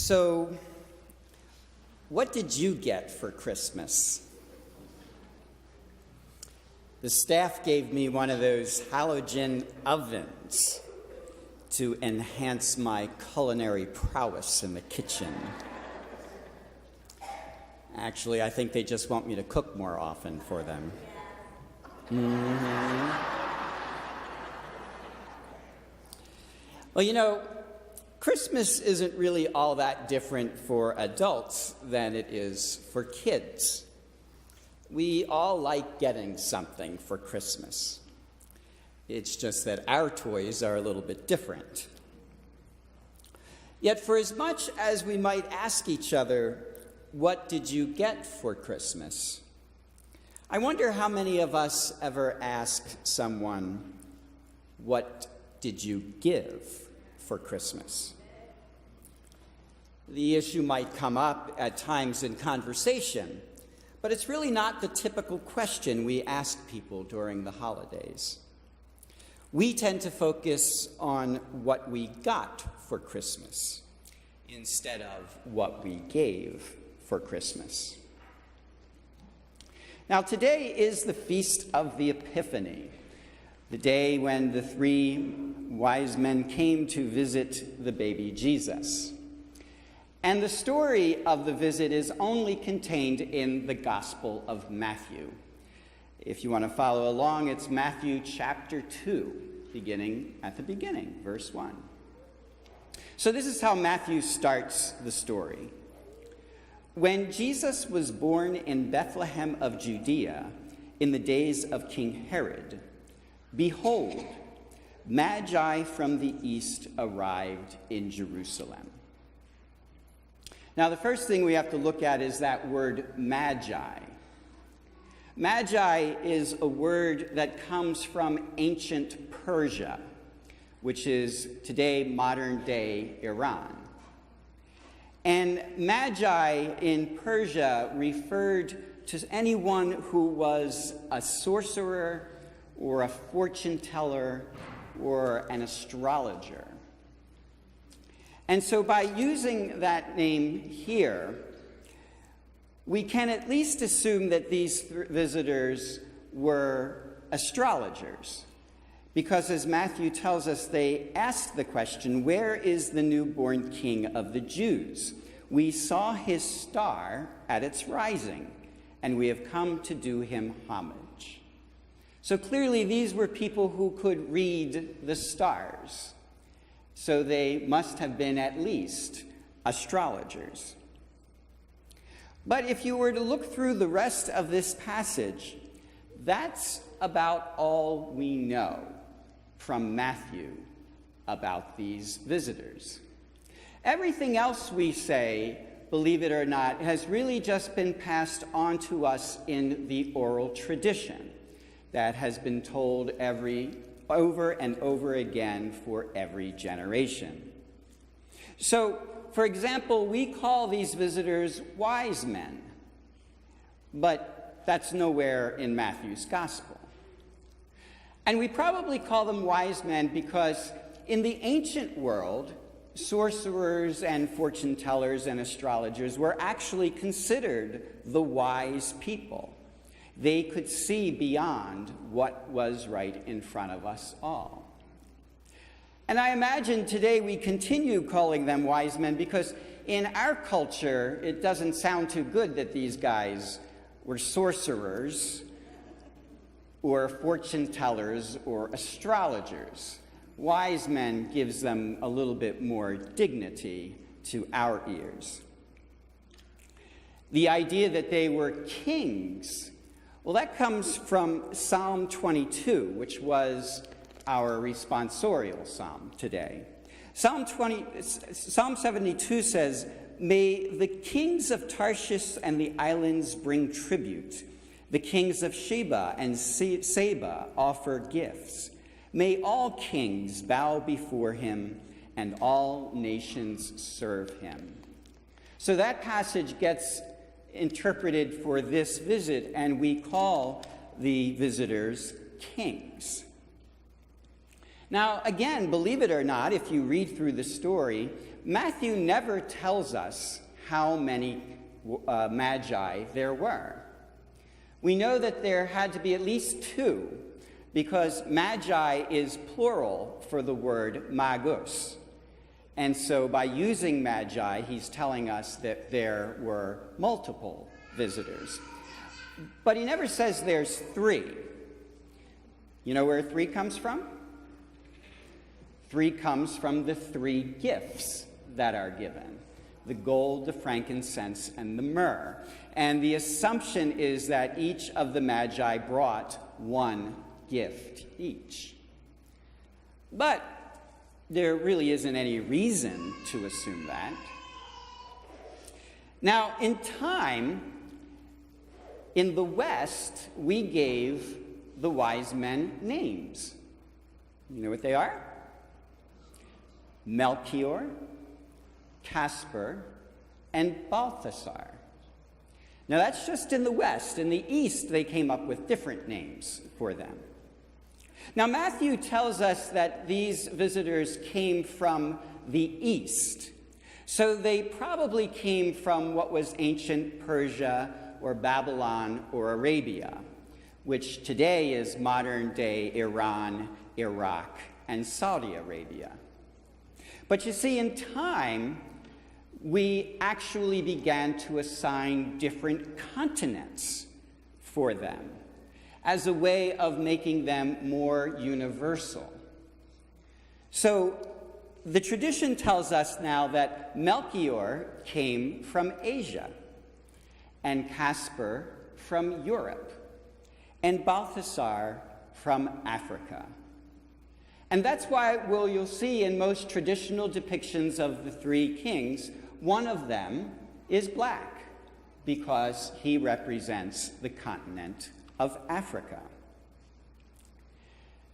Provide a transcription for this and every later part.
So, what did you get for Christmas? The staff gave me one of those halogen ovens to enhance my culinary prowess in the kitchen. Actually, I think they just want me to cook more often for them. Well, you know, Christmas isn't really all that different for adults than it is for kids. We all like getting something for Christmas. It's just that our toys are a little bit different. Yet for as much as we might ask each other, what did you get for Christmas? I wonder how many of us ever ask someone, what did you give for Christmas? The issue might come up at times in conversation, but it's really not the typical question we ask people during the holidays. We tend to focus on what we got for Christmas instead of what we gave for Christmas. Now, today is the Feast of the Epiphany, the day when the three wise men came to visit the baby Jesus. And the story of the visit is only contained in the Gospel of Matthew. If you want to follow along, it's Matthew chapter 2, beginning at the beginning, verse 1. So this is how Matthew starts the story. When Jesus was born in Bethlehem of Judea in the days of King Herod, behold, Magi from the east arrived in Jerusalem. Now, the first thing we have to look at is that word magi. Magi is a word that comes from ancient Persia, which is today modern-day Iran. And magi in Persia referred to anyone who was a sorcerer or a fortune teller or an astrologer. And so by using that name here, we can at least assume that these visitors were astrologers, because as Matthew tells us, they asked the question, where is the newborn king of the Jews? We saw his star at its rising, and we have come to do him homage. So clearly these were people who could read the stars. So they must have been at least astrologers. But if you were to look through the rest of this passage, that's about all we know from Matthew about these visitors. Everything else we say, believe it or not, has really just been passed on to us in the oral tradition that has been told over and over again for every generation. So, for example, we call these visitors wise men, but that's nowhere in Matthew's gospel. And we probably call them wise men because in the ancient world, sorcerers and fortune tellers and astrologers were actually considered the wise people. They could see beyond what was right in front of us all. And I imagine today we continue calling them wise men because in our culture, it doesn't sound too good that these guys were sorcerers or fortune tellers or astrologers. Wise men gives them a little bit more dignity to our ears. The idea that they were kings, well, that comes from Psalm 22, which was our responsorial psalm today. Psalm 72 says, "May the kings of Tarshish and the islands bring tribute. The kings of Sheba and Seba offer gifts. May all kings bow before him and all nations serve him." So that passage gets interpreted for this visit, and we call the visitors kings. Now, again, believe it or not, if you read through the story, Matthew never tells us how many magi there were. We know that there had to be at least two, because magi is plural for the word magus. And so by using magi, he's telling us that there were multiple visitors. But he never says there's three. You know where three comes from? Three comes from the three gifts that are given: the gold, the frankincense, and the myrrh. And the assumption is that each of the magi brought one gift each. But there really isn't any reason to assume that. Now, in time, in the West, we gave the wise men names. You know what they are? Melchior, Caspar, and Balthasar. Now that's just in the West. In the East, they came up with different names for them. Now Matthew tells us that these visitors came from the East. So they probably came from what was ancient Persia or Babylon or Arabia, which today is modern-day Iran, Iraq, and Saudi Arabia. But you see, in time, we actually began to assign different continents for them as a way of making them more universal. So the tradition tells us now that Melchior came from Asia, and Caspar from Europe, and Balthasar from Africa. And that's why, well, you'll see in most traditional depictions of the three kings, one of them is black, because he represents the continent of Africa.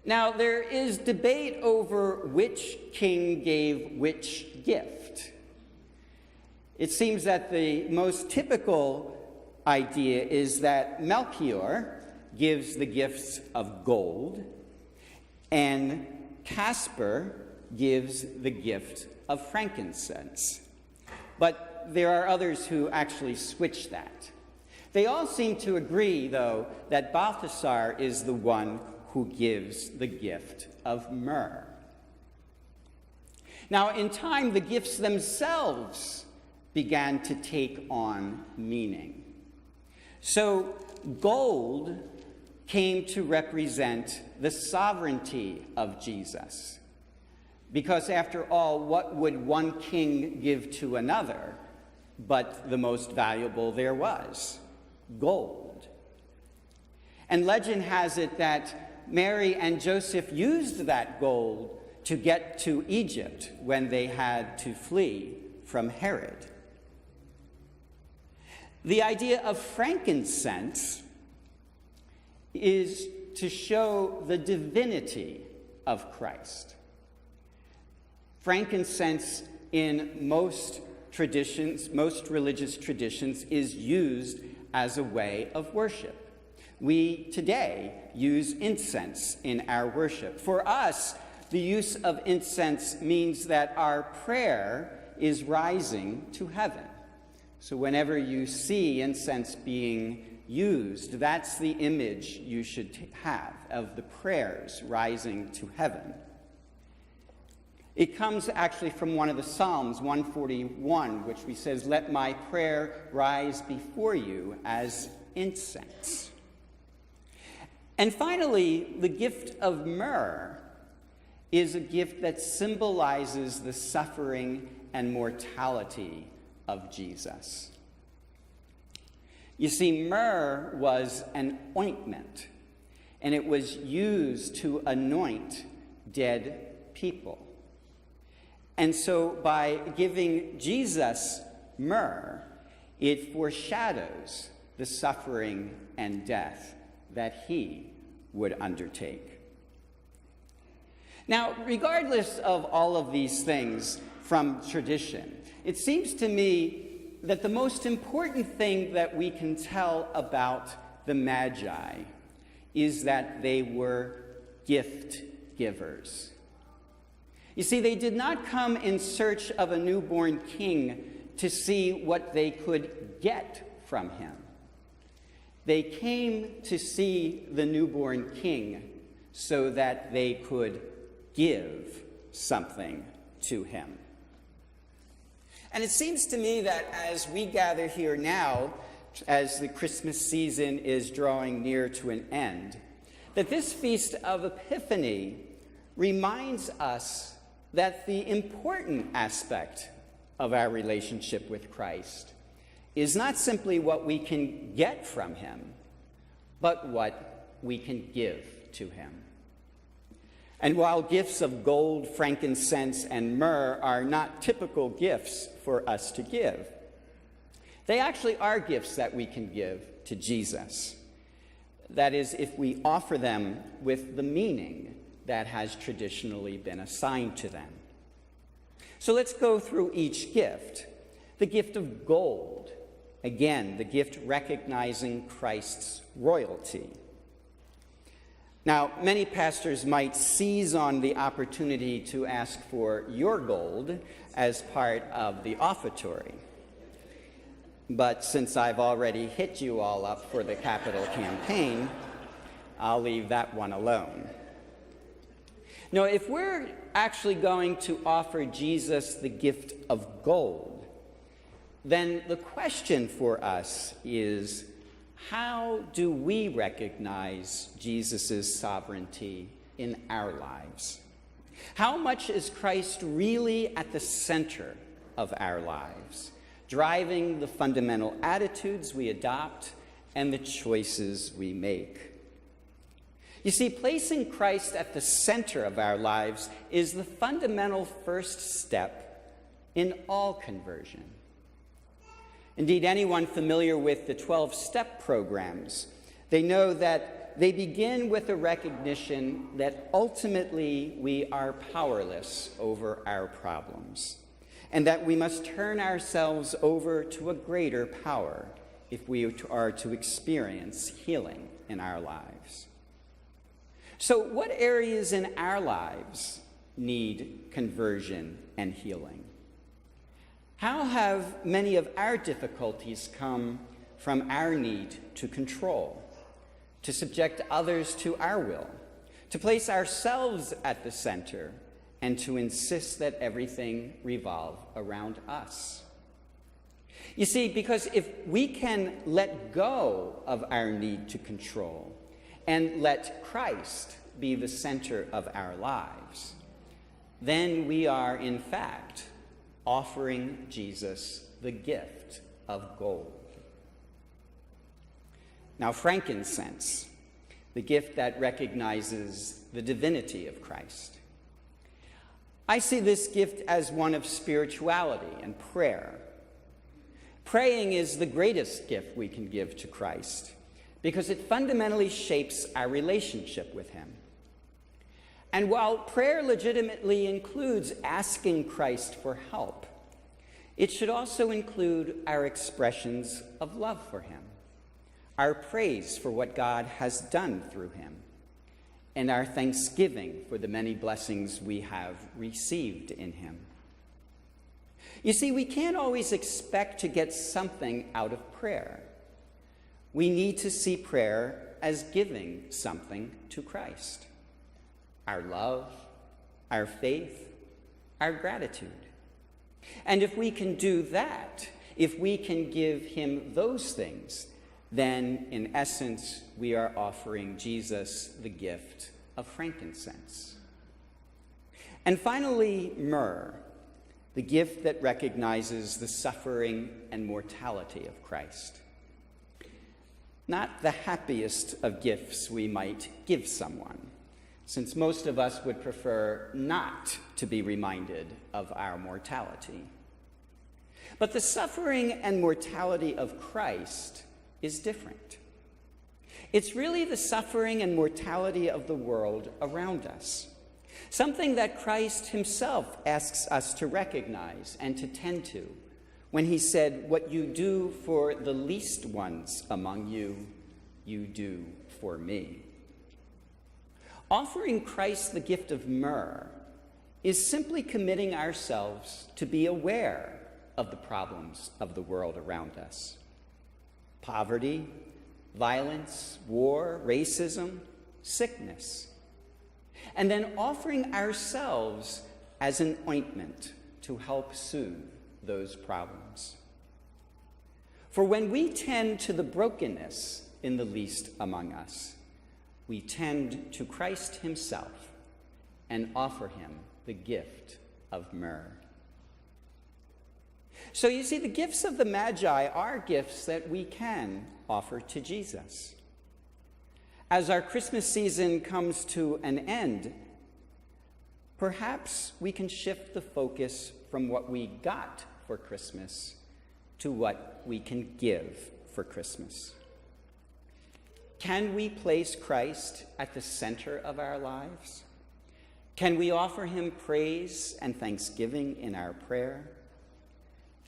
Now, there is debate over which king gave which gift. It seems that the most typical idea is that Melchior gives the gifts of gold, and Caspar gives the gift of frankincense. But there are others who actually switch that. They all seem to agree, though, that Balthasar is the one who gives the gift of myrrh. Now, in time, the gifts themselves began to take on meaning. So, gold came to represent the sovereignty of Jesus. Because after all, what would one king give to another but the most valuable there was? Gold. And legend has it that Mary and Joseph used that gold to get to Egypt when they had to flee from Herod. The idea of frankincense is to show the divinity of Christ. Frankincense in most traditions, most religious traditions, is used as a way of worship. We today use incense in our worship. For us, the use of incense means that our prayer is rising to heaven. So whenever you see incense being used, that's the image you should have of the prayers rising to heaven. It comes actually from one of the Psalms, 141, which says, "Let my prayer rise before you as incense." And finally, the gift of myrrh is a gift that symbolizes the suffering and mortality of Jesus. You see, myrrh was an ointment, and it was used to anoint dead people. And so by giving Jesus myrrh, it foreshadows the suffering and death that he would undertake. Now, regardless of all of these things from tradition, it seems to me that the most important thing that we can tell about the Magi is that they were gift givers. You see, they did not come in search of a newborn king to see what they could get from him. They came to see the newborn king so that they could give something to him. And it seems to me that as we gather here now, as the Christmas season is drawing near to an end, that this Feast of Epiphany reminds us that the important aspect of our relationship with Christ is not simply what we can get from him, but what we can give to him. And while gifts of gold, frankincense, and myrrh are not typical gifts for us to give, they actually are gifts that we can give to Jesus. That is, if we offer them with the meaning that has traditionally been assigned to them. So let's go through each gift. The gift of gold, again, the gift recognizing Christ's royalty. Now, many pastors might seize on the opportunity to ask for your gold as part of the offertory. But since I've already hit you all up for the capital campaign, I'll leave that one alone. No, if we're actually going to offer Jesus the gift of gold, then the question for us is, how do we recognize Jesus' sovereignty in our lives? How much is Christ really at the center of our lives, driving the fundamental attitudes we adopt and the choices we make? You see, placing Christ at the center of our lives is the fundamental first step in all conversion. Indeed, anyone familiar with the 12-step programs, they know that they begin with a recognition that ultimately we are powerless over our problems, and that we must turn ourselves over to a greater power if we are to experience healing in our lives. So what areas in our lives need conversion and healing? How have many of our difficulties come from our need to control, to subject others to our will, to place ourselves at the center, and to insist that everything revolve around us? You see, because if we can let go of our need to control and let Christ be the center of our lives, then we are, in fact, offering Jesus the gift of gold. Now, frankincense, the gift that recognizes the divinity of Christ. I see this gift as one of spirituality and prayer. Praying is the greatest gift we can give to Christ because it fundamentally shapes our relationship with him. And while prayer legitimately includes asking Christ for help, it should also include our expressions of love for him, our praise for what God has done through him, and our thanksgiving for the many blessings we have received in him. You see, we can't always expect to get something out of prayer. We need to see prayer as giving something to Christ. Our love, our faith, our gratitude. And if we can do that, if we can give him those things, then in essence, we are offering Jesus the gift of frankincense. And finally, myrrh, the gift that recognizes the suffering and mortality of Christ. Not the happiest of gifts we might give someone, since most of us would prefer not to be reminded of our mortality. But the suffering and mortality of Christ is different. It's really the suffering and mortality of the world around us, something that Christ himself asks us to recognize and to tend to when he said, "What you do for the least ones among you, you do for me." Offering Christ the gift of myrrh is simply committing ourselves to be aware of the problems of the world around us. Poverty, violence, war, racism, sickness. And then offering ourselves as an ointment to help soothe those problems. For when we tend to the brokenness in the least among us, we tend to Christ himself and offer him the gift of myrrh. So you see, the gifts of the Magi are gifts that we can offer to Jesus. As our Christmas season comes to an end, perhaps we can shift the focus from what we got for Christmas to what we can give for Christmas. Can we place Christ at the center of our lives? Can we offer him praise and thanksgiving in our prayer?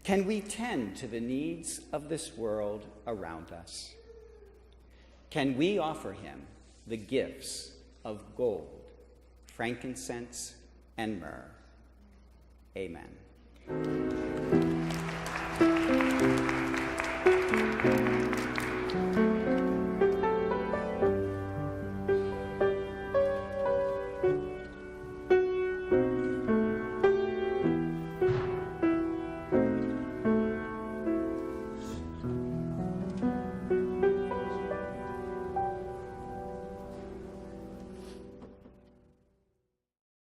Can we tend to the needs of this world around us? Can we offer him the gifts of gold, frankincense, and myrrh? Amen.